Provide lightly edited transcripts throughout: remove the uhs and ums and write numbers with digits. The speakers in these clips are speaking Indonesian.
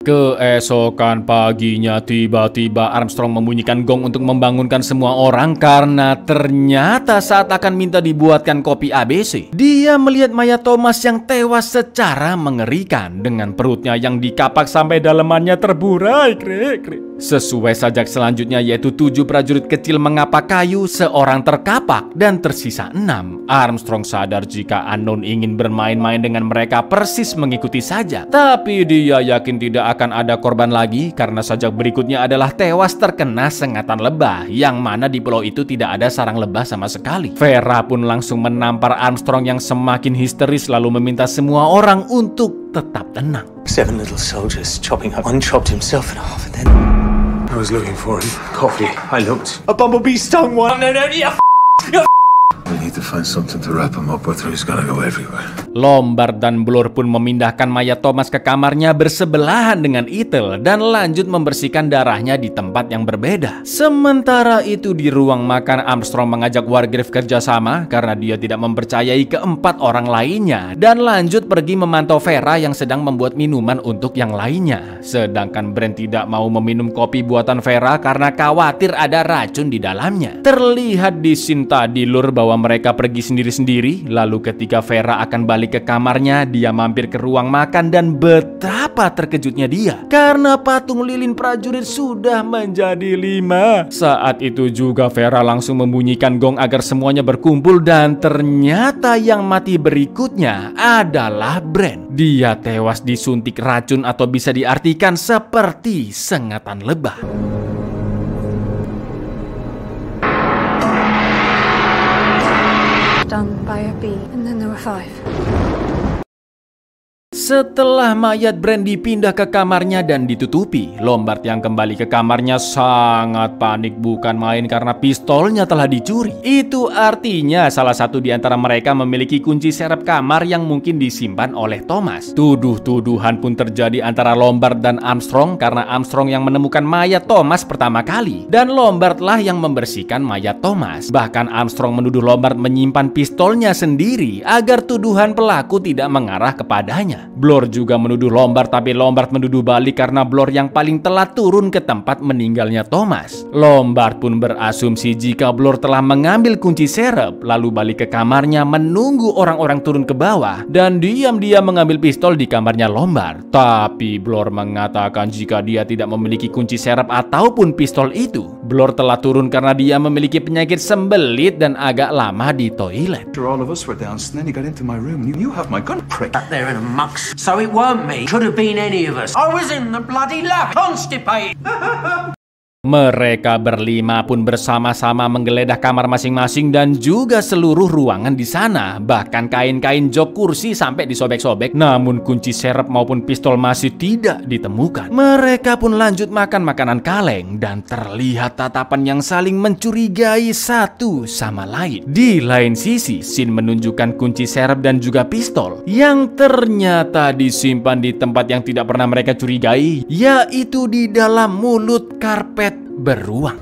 Keesokan paginya tiba-tiba Armstrong membunyikan gong untuk membangunkan semua orang karena ternyata saat akan minta dibuatkan kopi ABC, dia melihat mayat Thomas yang tewas secara mengerikan dengan perutnya yang dikapak sampai dalemannya terburai. Sesuai sajak selanjutnya yaitu 7 prajurit kecil mengapak kayu, seorang terkapak dan tersisa 6. Armstrong sadar jika Unknown ingin bermain-main dengan mereka persis mengikuti saja, tapi dia yakin tidak akan ada korban lagi karena sajak berikutnya adalah tewas terkena sengatan lebah, yang mana di pulau itu tidak ada sarang lebah sama sekali. Vera pun langsung menampar Armstrong yang semakin histeris lalu meminta semua orang untuk tetap tenang. 7 little soldiers chopping up. One chopped himself in half and then I was looking for him. Coffee. I looked. A bumblebee stung one. No, we need to find something to wrap him up with or he's gonna go everywhere. Lombard dan Blur pun memindahkan mayat Thomas ke kamarnya bersebelahan dengan Ethel dan lanjut membersihkan darahnya di tempat yang berbeda. Sementara itu di ruang makan, Armstrong mengajak Wargrave kerjasama karena dia tidak mempercayai keempat orang lainnya dan lanjut pergi memantau Vera yang sedang membuat minuman untuk yang lainnya. Sedangkan Brand tidak mau meminum kopi buatan Vera karena khawatir ada racun di dalamnya. Terlihat di scene tadi Lur bahwa mereka pergi sendiri-sendiri, lalu ketika Vera akan balik ke kamarnya, dia mampir ke ruang makan dan betapa terkejutnya dia karena patung lilin prajurit sudah menjadi 5. Saat itu juga Vera langsung membunyikan gong agar semuanya berkumpul dan ternyata yang mati berikutnya adalah Brand. Dia tewas disuntik racun atau bisa diartikan seperti sengatan lebah. Done by a bee, and then there were 5. Setelah mayat Brand dipindah ke kamarnya dan ditutupi, Lombard yang kembali ke kamarnya sangat panik bukan main karena pistolnya telah dicuri. Itu artinya salah satu di antara mereka memiliki kunci serep kamar yang mungkin disimpan oleh Thomas. Tuduh-tuduhan pun terjadi antara Lombard dan Armstrong karena Armstrong yang menemukan mayat Thomas pertama kali dan Lombard lah yang membersihkan mayat Thomas. Bahkan Armstrong menuduh Lombard menyimpan pistolnya sendiri agar tuduhan pelaku tidak mengarah kepadanya. Blur juga menuduh Lombard, tapi Lombard menuduh balik karena Blur yang paling telat turun ke tempat meninggalnya Thomas. Lombard pun berasumsi jika Blur telah mengambil kunci serep lalu balik ke kamarnya menunggu orang-orang turun ke bawah dan diam-diam mengambil pistol di kamarnya Lombard. Tapi Blur mengatakan jika dia tidak memiliki kunci serep ataupun pistol itu, Blur telah turun karena dia memiliki penyakit sembelit dan agak lama di toilet. All of us were down, and then you got into my room. You have my gun, prick. Up there in a muck. So it weren't me. Could have been any of us. I was in the bloody lab, constipated. Mereka berlima pun bersama-sama menggeledah kamar masing-masing dan juga seluruh ruangan di sana. Bahkan kain-kain jok kursi sampai disobek-sobek, namun kunci serep maupun pistol masih tidak ditemukan. Mereka pun lanjut makan makanan kaleng dan terlihat tatapan yang saling mencurigai satu sama lain. Di lain sisi, scene menunjukkan kunci serep dan juga pistol yang ternyata disimpan di tempat yang tidak pernah mereka curigai, yaitu di dalam mulut karpet beruang.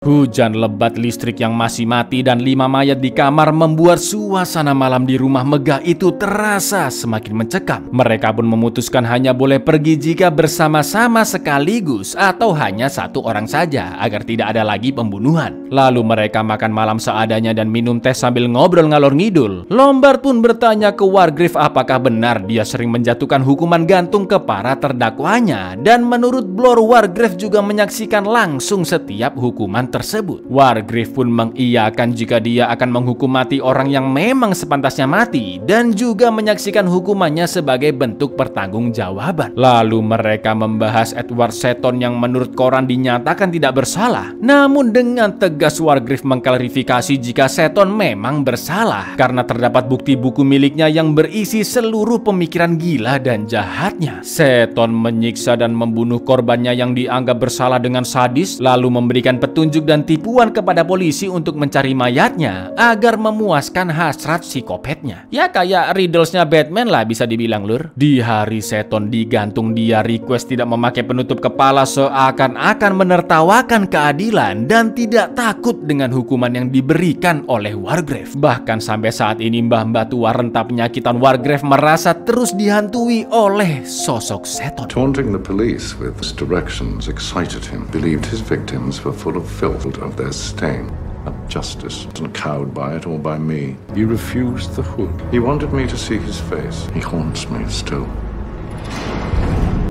Hujan lebat, listrik yang masih mati, dan 5 mayat di kamar membuat suasana malam di rumah megah itu terasa semakin mencekam. Mereka pun memutuskan hanya boleh pergi jika bersama-sama sekaligus atau hanya satu orang saja agar tidak ada lagi pembunuhan. Lalu mereka makan malam seadanya dan minum teh sambil ngobrol ngalor ngidul. Lombard pun bertanya ke Wargrave apakah benar dia sering menjatuhkan hukuman gantung ke para terdakwanya, dan menurut Blur, Wargrave juga menyaksikan langsung setiap hukuman tersebut. Wargrave pun mengiyakan jika dia akan menghukum mati orang yang memang sepantasnya mati dan juga menyaksikan hukumannya sebagai bentuk pertanggungjawaban. Lalu mereka membahas Edward Seton yang menurut koran dinyatakan tidak bersalah. Namun dengan tegas Wargrave mengklarifikasi jika Seton memang bersalah karena terdapat bukti buku miliknya yang berisi seluruh pemikiran gila dan jahatnya. Seton menyiksa dan membunuh korbannya yang dianggap bersalah dengan sadis, lalu memberikan petunjuk bujuk dan tipuan kepada polisi untuk mencari mayatnya agar memuaskan hasrat psikopatnya. Ya kayak riddlesnya Batman lah bisa dibilang lur. Di hari seton digantung dia request tidak memakai penutup kepala seakan-akan menertawakan keadilan dan tidak takut dengan hukuman yang diberikan oleh Wargrave. Bahkan sampai saat ini mbah-mbah tua renta penyakitan Wargrave merasa terus dihantui oleh sosok seton. Taunting the police with directions excited him. Believed his victims were full of filth of their stain. Not justice, wasn't cowed by it or by me. He refused the hood. He wanted me to see his face. He haunts me still.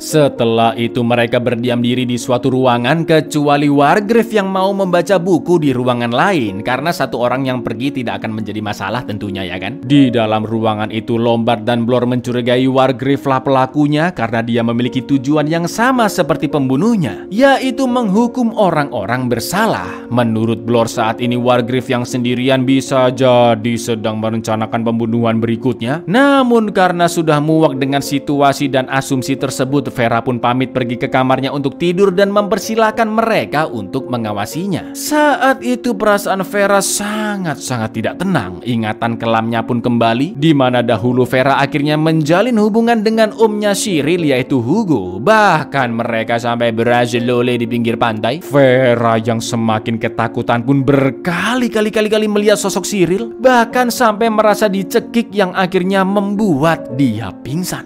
Setelah itu mereka berdiam diri di suatu ruangan kecuali Wargrave yang mau membaca buku di ruangan lain karena satu orang yang pergi tidak akan menjadi masalah tentunya ya kan. Di dalam ruangan itu Lombard dan Blor mencurigai Wargrave lah pelakunya karena dia memiliki tujuan yang sama seperti pembunuhnya, yaitu menghukum orang-orang bersalah. Menurut Blor saat ini Wargrave yang sendirian bisa jadi sedang merencanakan pembunuhan berikutnya. Namun karena sudah muak dengan situasi dan asumsi tersebut, Vera pun pamit pergi ke kamarnya untuk tidur dan mempersilahkan mereka untuk mengawasinya. Saat itu perasaan Vera sangat-sangat tidak tenang. Ingatan kelamnya pun kembali, di mana dahulu Vera akhirnya menjalin hubungan dengan omnya Cyril yaitu Hugo. Bahkan mereka sampai berajolole di pinggir pantai. Vera yang semakin ketakutan pun berkali-kali melihat sosok Cyril, bahkan sampai merasa dicekik yang akhirnya membuat dia pingsan.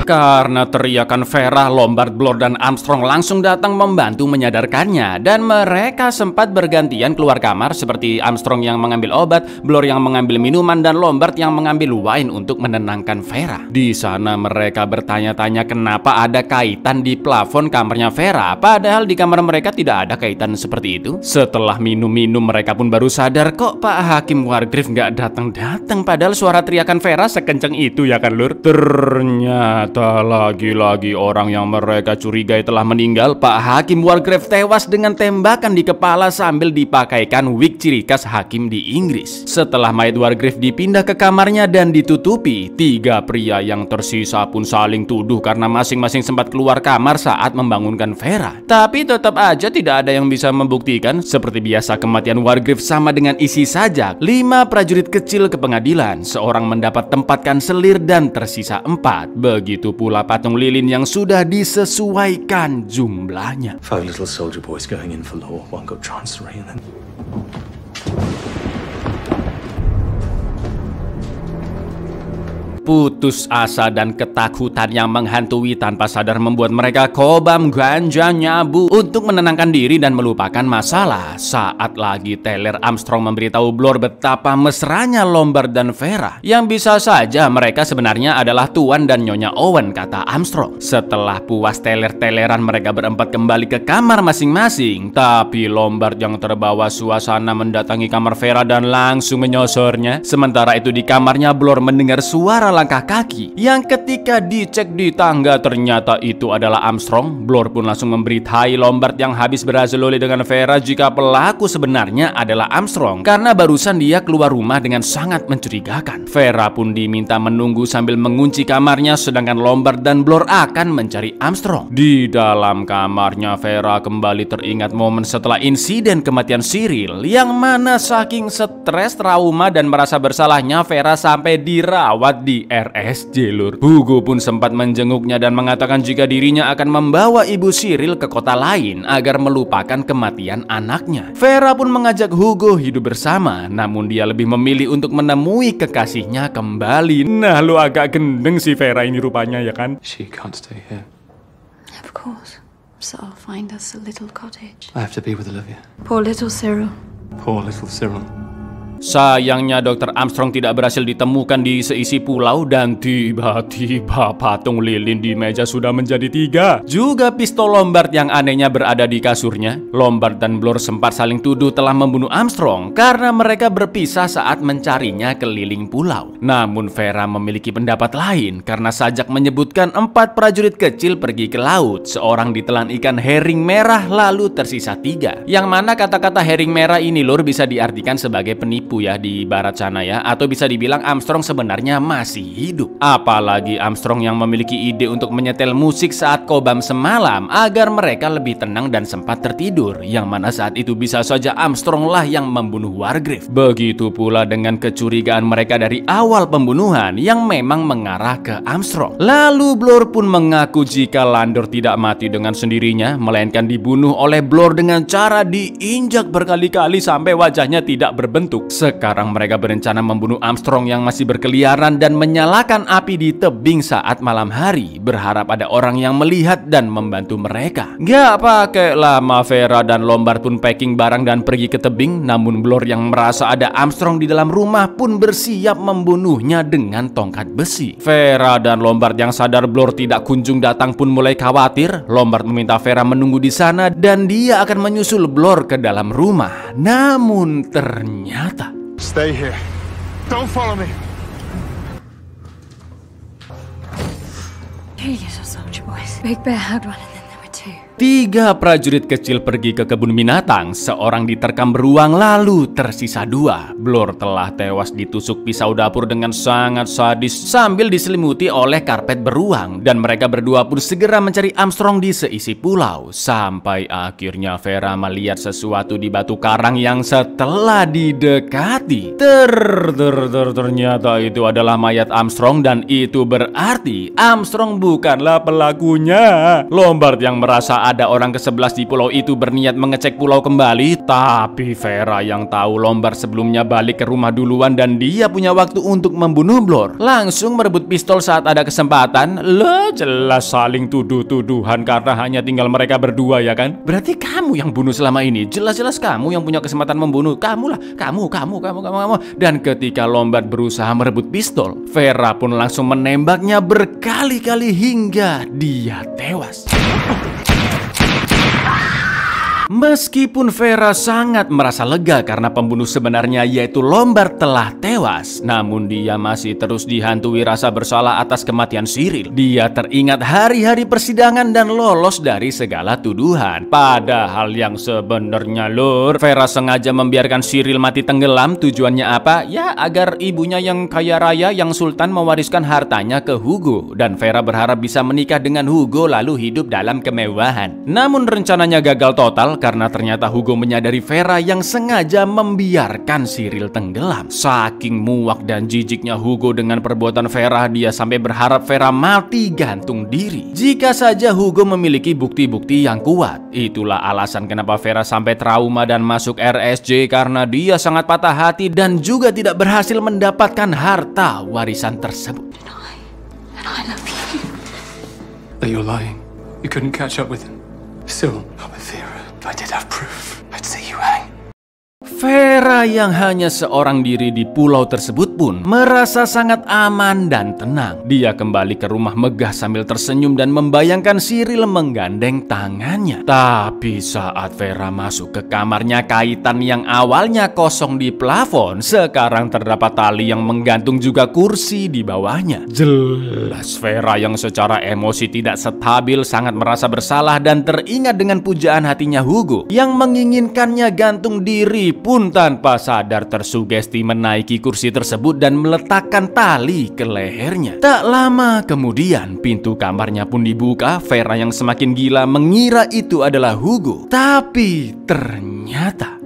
Karena teriakan Vera, Lombard, Blor, dan Armstrong langsung datang membantu menyadarkannya. Dan mereka sempat bergantian keluar kamar seperti Armstrong yang mengambil obat, Blor yang mengambil minuman, dan Lombard yang mengambil wine untuk menenangkan Vera. Di sana mereka bertanya-tanya kenapa ada kaitan di plafon kamarnya Vera, padahal di kamar mereka tidak ada kaitan seperti itu. Setelah minum-minum mereka pun baru sadar kok Pak Hakim Wargrave nggak datang-datang, padahal suara teriakan Vera sekencang itu ya kan lur. Ternyata lagi-lagi orang yang mereka curigai telah meninggal. Pak Hakim Wargrave tewas dengan tembakan di kepala sambil dipakaikan wig ciri khas hakim di Inggris. Setelah mayat Wargrave dipindah ke kamarnya dan ditutupi, tiga pria yang tersisa pun saling tuduh karena masing-masing sempat keluar kamar saat membangunkan Vera. Tapi tetap aja tidak ada yang bisa membuktikan. Seperti biasa kematian Wargrave sama dengan isi sajak. 5 prajurit kecil ke pengadilan, seorang mendapat tempat kanselir dan tersisa 4. Begitu pula patung lilin yang sudah disesuaikan jumlahnya. 5 little soldier boys going in for law. One got chancery and then... Putus asa dan ketakutan yang menghantui tanpa sadar membuat mereka kobam ganja nyabu untuk menenangkan diri dan melupakan masalah. Saat lagi Taylor Armstrong memberitahu Blor betapa mesranya Lombard dan Vera, yang bisa saja mereka sebenarnya adalah Tuan dan Nyonya Owen, kata Armstrong. Setelah puas teler-teleran mereka berempat kembali ke kamar masing-masing, tapi Lombard yang terbawa suasana mendatangi kamar Vera dan langsung menyosornya. Sementara itu di kamarnya Blor mendengar suara langkah kaki yang ketika dicek di tangga ternyata itu adalah Armstrong. Blor pun langsung memberitahu Lombard yang habis berhasiloli dengan Vera jika pelaku sebenarnya adalah Armstrong karena barusan dia keluar rumah dengan sangat mencurigakan. Vera pun diminta menunggu sambil mengunci kamarnya sedangkan Lombard dan Blor akan mencari Armstrong. Di dalam kamarnya Vera kembali teringat momen setelah insiden kematian Cyril yang mana saking stres, trauma dan merasa bersalahnya Vera sampai dirawat di RSJ lur. Hugo pun sempat menjenguknya dan mengatakan jika dirinya akan membawa ibu Cyril ke kota lain agar melupakan kematian anaknya. Vera pun mengajak Hugo hidup bersama, namun dia lebih memilih untuk menemui kekasihnya kembali. Nah lu agak gendeng si Vera ini rupanya ya kan. She can't stay here. Of course. So I'll find us a little cottage. I have to be with Olivia. Poor little Cyril. Poor little Cyril. Sayangnya Dr. Armstrong tidak berhasil ditemukan di seisi pulau dan tiba-tiba patung lilin di meja sudah menjadi 3. Juga pistol Lombard yang anehnya berada di kasurnya. Lombard dan Blor sempat saling tuduh telah membunuh Armstrong karena mereka berpisah saat mencarinya keliling pulau. Namun Vera memiliki pendapat lain karena sajak menyebutkan 4 prajurit kecil pergi ke laut. Seorang ditelan ikan herring merah lalu tersisa 3. Yang mana kata-kata herring merah ini lur bisa diartikan sebagai penipu. ditipu ya di barat sana ya. Atau bisa dibilang Armstrong sebenarnya masih hidup. Apalagi Armstrong yang memiliki ide untuk menyetel musik saat Cobham semalam agar mereka lebih tenang dan sempat tertidur. Yang mana saat itu bisa saja Armstrong lah yang membunuh Wargrave. Begitu pula dengan kecurigaan mereka dari awal pembunuhan yang memang mengarah ke Armstrong. Lalu Blur pun mengaku jika Landor tidak mati dengan sendirinya, melainkan dibunuh oleh Blur dengan cara diinjak berkali-kali sampai wajahnya tidak berbentuk. Sekarang mereka berencana membunuh Armstrong yang masih berkeliaran dan menyalakan api di tebing saat malam hari, berharap ada orang yang melihat dan membantu mereka. Gak pakai lama, Vera dan Lombard pun packing barang dan pergi ke tebing. Namun Blur yang merasa ada Armstrong di dalam rumah pun bersiap membunuhnya dengan tongkat besi. Vera dan Lombard yang sadar Blur tidak kunjung datang pun mulai khawatir. Lombard meminta Vera menunggu di sana dan dia akan menyusul Blur ke dalam rumah. Namun ternyata Stay here. Don't follow me. Here you go, soldier boys. Big Bear had one and then there were two. 3 prajurit kecil pergi ke kebun binatang. Seorang diterkam beruang, lalu tersisa 2. Blur telah tewas ditusuk pisau dapur dengan sangat sadis sambil diselimuti oleh karpet beruang. Dan mereka berdua pun segera mencari Armstrong di seisi pulau. Sampai akhirnya Vera melihat sesuatu di batu karang yang setelah didekati ternyata itu adalah mayat Armstrong. Dan itu berarti Armstrong bukanlah pelakunya. Lombard yang merasa ada orang ke-11 di pulau itu berniat mengecek pulau kembali. Tapi Vera yang tahu Lombard sebelumnya balik ke rumah duluan dan dia punya waktu untuk membunuh Blur, langsung merebut pistol saat ada kesempatan. Lah, jelas saling tuduh-tuduhan karena hanya tinggal mereka berdua ya kan. Berarti kamu yang bunuh selama ini. Jelas-jelas kamu yang punya kesempatan membunuh. Kamulah, kamu. Dan ketika Lombard berusaha merebut pistol, Vera pun langsung menembaknya berkali-kali hingga dia tewas. Meskipun Vera sangat merasa lega karena pembunuh sebenarnya yaitu Lombard telah tewas, namun dia masih terus dihantui rasa bersalah atas kematian Cyril. Dia teringat hari-hari persidangan dan lolos dari segala tuduhan. Padahal yang sebenarnya Lur, Vera sengaja membiarkan Cyril mati tenggelam. Tujuannya apa? Ya agar ibunya yang kaya raya, yang sultan, mewariskan hartanya ke Hugo. Dan Vera berharap bisa menikah dengan Hugo lalu hidup dalam kemewahan. Namun rencananya gagal total karena ternyata Hugo menyadari Vera yang sengaja membiarkan Cyril tenggelam. Saking muak dan jijiknya Hugo dengan perbuatan Vera, dia sampai berharap Vera mati gantung diri. Jika saja Hugo memiliki bukti-bukti yang kuat. Itulah alasan kenapa Vera sampai trauma dan masuk RSJ, karena dia sangat patah hati dan juga tidak berhasil mendapatkan harta warisan tersebut. And I love you. That you're lying. You couldn't catch up with him. Still, I'm a Vera. If I did have proof, I'd see you hang. Vera yang hanya seorang diri di pulau tersebut pun merasa sangat aman dan tenang. Dia kembali ke rumah megah sambil tersenyum dan membayangkan Cyril menggandeng tangannya. Tapi saat Vera masuk ke kamarnya, kaitan yang awalnya kosong di plafon sekarang terdapat tali yang menggantung juga kursi di bawahnya. Jelas Vera yang secara emosi tidak stabil sangat merasa bersalah dan teringat dengan pujaan hatinya Hugo yang menginginkannya gantung diri pun tanpa sadar tersugesti menaiki kursi tersebut dan meletakkan tali ke lehernya. Tak lama kemudian pintu kamarnya pun dibuka. Vera yang semakin gila mengira itu adalah Hugo. Tapi ternyata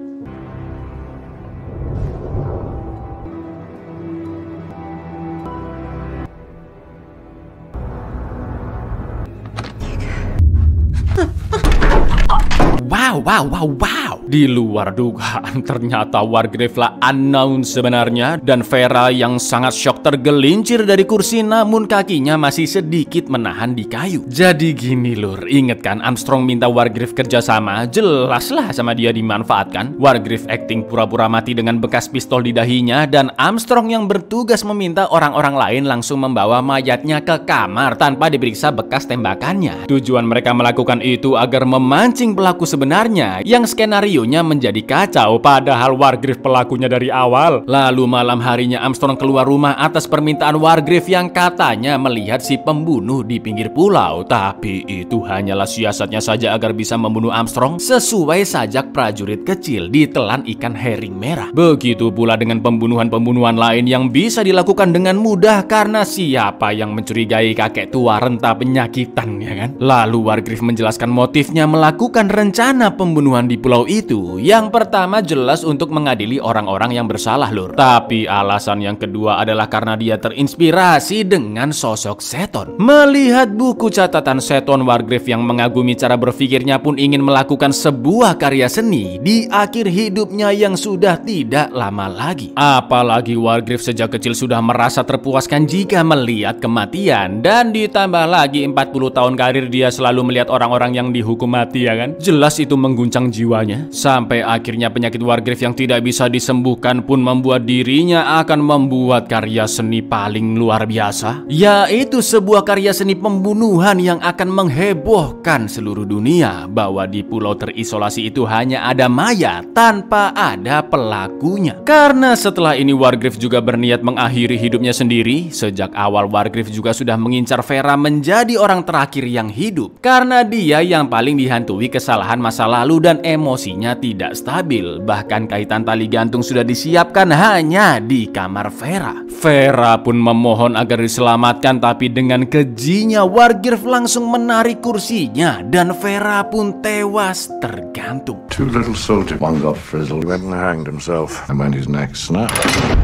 Wow. Di luar dugaan ternyata Wargrave lah unknown sebenarnya. Dan Vera yang sangat shock tergelincir dari kursi, namun kakinya masih sedikit menahan di kayu. Jadi gini Lur, inget kan Armstrong minta Wargrave kerjasama? Jelaslah sama dia dimanfaatkan. Wargrave acting pura-pura mati dengan bekas pistol di dahinya, dan Armstrong yang bertugas meminta orang-orang lain langsung membawa mayatnya ke kamar tanpa diperiksa bekas tembakannya. Tujuan mereka melakukan itu agar memancing pelaku sebenarnya sebenarnya yang skenarionya menjadi kacau padahal Wargrave pelakunya dari awal. Lalu malam harinya Armstrong keluar rumah atas permintaan Wargrave yang katanya melihat si pembunuh di pinggir pulau. Tapi itu hanyalah siasatnya saja agar bisa membunuh Armstrong sesuai sajak prajurit kecil ditelan ikan herring merah. Begitu pula dengan pembunuhan-pembunuhan lain yang bisa dilakukan dengan mudah karena siapa yang mencurigai kakek tua renta penyakitan, ya kan? Lalu Wargrave menjelaskan motifnya melakukan rencana pembunuhan di pulau itu. Yang pertama jelas untuk mengadili orang-orang yang bersalah, Lur. Tapi alasan yang kedua adalah karena dia terinspirasi dengan sosok Seton. Melihat buku catatan Seton, Wargrave yang mengagumi cara berpikirnya pun ingin melakukan sebuah karya seni di akhir hidupnya yang sudah tidak lama lagi. Apalagi Wargrave sejak kecil sudah merasa terpuaskan jika melihat kematian, dan ditambah lagi 40 tahun karir dia selalu melihat orang-orang yang dihukum mati, ya kan? Jelas itu mengguncang jiwanya. Sampai akhirnya penyakit Wargrave yang tidak bisa disembuhkan pun membuat dirinya akan membuat karya seni paling luar biasa, yaitu sebuah karya seni pembunuhan yang akan menghebohkan seluruh dunia bahwa di pulau terisolasi itu hanya ada mayat tanpa ada pelakunya. Karena setelah ini Wargrave juga berniat mengakhiri hidupnya sendiri. Sejak awal Wargrave juga sudah mengincar Vera menjadi orang terakhir yang hidup karena dia yang paling dihantui kesalahan masa lalu dan emosinya tidak stabil. Bahkan kaitan tali gantung sudah disiapkan hanya di kamar Vera. Vera pun memohon agar diselamatkan, tapi dengan kejinya Wargrave langsung menarik kursinya dan Vera pun tewas tergantung. Two little soldiers, one got frizzled, went and hanged himself, and when his neck snapped,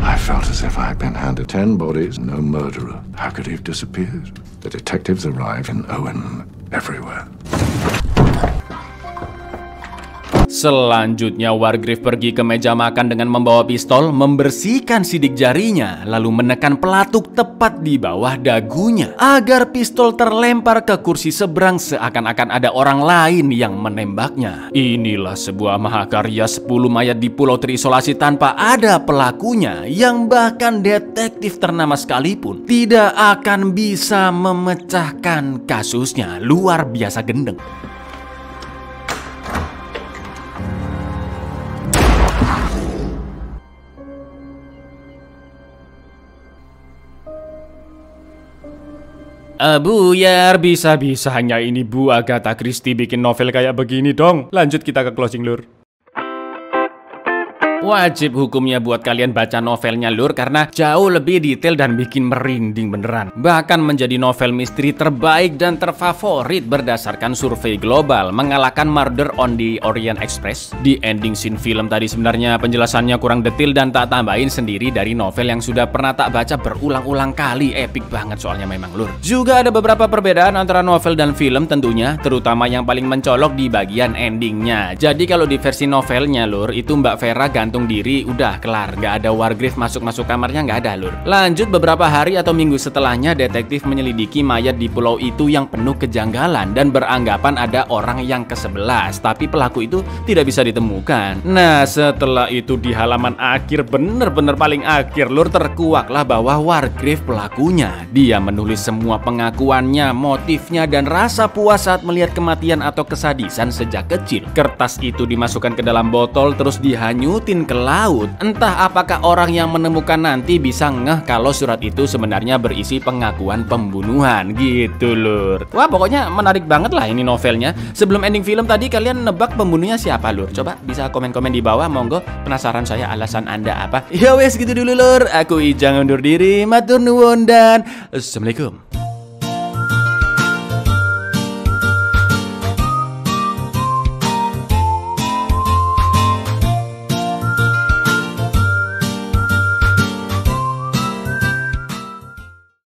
I felt as if I'd been handed 10 bodies, no murderer. How could he have disappeared? The detectives arrived in Owen everywhere. Selanjutnya Wargrave pergi ke meja makan dengan membawa pistol, membersihkan sidik jarinya, lalu menekan pelatuk tepat di bawah dagunya agar pistol terlempar ke kursi seberang seakan-akan ada orang lain yang menembaknya. Inilah sebuah mahakarya 10 mayat di pulau terisolasi tanpa ada pelakunya, yang bahkan detektif ternama sekalipun tidak akan bisa memecahkan kasusnya. Luar biasa gendeng. Buyar, bisa-bisanya ini Bu Agatha Christie bikin novel kayak begini dong. Lanjut kita ke closing, Lur. Wajib hukumnya buat kalian baca novelnya, Lur, karena jauh lebih detail dan bikin merinding beneran. Bahkan menjadi novel misteri terbaik dan terfavorit berdasarkan survei global, mengalahkan Murder on the Orient Express. Di ending scene film tadi sebenarnya penjelasannya kurang detail dan tak tambahin sendiri dari novel yang sudah pernah tak baca berulang-ulang kali. Epic banget soalnya memang, Lur. Juga ada beberapa perbedaan antara novel dan film tentunya, terutama yang paling mencolok di bagian endingnya. Jadi kalau di versi novelnya, Lur, itu Mbak Vera gantung diri, udah kelar, nggak ada Wargrave masuk kamarnya, nggak ada, Lur. Lanjut beberapa hari atau minggu setelahnya, detektif menyelidiki mayat di pulau itu yang penuh kejanggalan dan beranggapan ada orang yang ke-11, tapi pelaku itu tidak bisa ditemukan. Nah, setelah itu di halaman akhir, bener-bener paling akhir, Lur, terkuaklah bahwa Wargrave pelakunya. Dia menulis semua pengakuannya, motifnya, dan rasa puas saat melihat kematian atau kesadisan sejak kecil. Kertas itu dimasukkan ke dalam botol terus dihanyutin ke laut. Entah apakah orang yang menemukan nanti bisa ngeh kalau surat itu sebenarnya berisi pengakuan pembunuhan gitu, Lur. Wah, pokoknya menarik banget lah ini novelnya. Sebelum ending film tadi kalian nebak pembunuhnya siapa, Lur? Coba bisa komen-komen di bawah, monggo. Penasaran saya alasan Anda apa? Ya wes gitu dulu, Lur. Aku Ijang undur diri, matur nuwun dan assalamualaikum.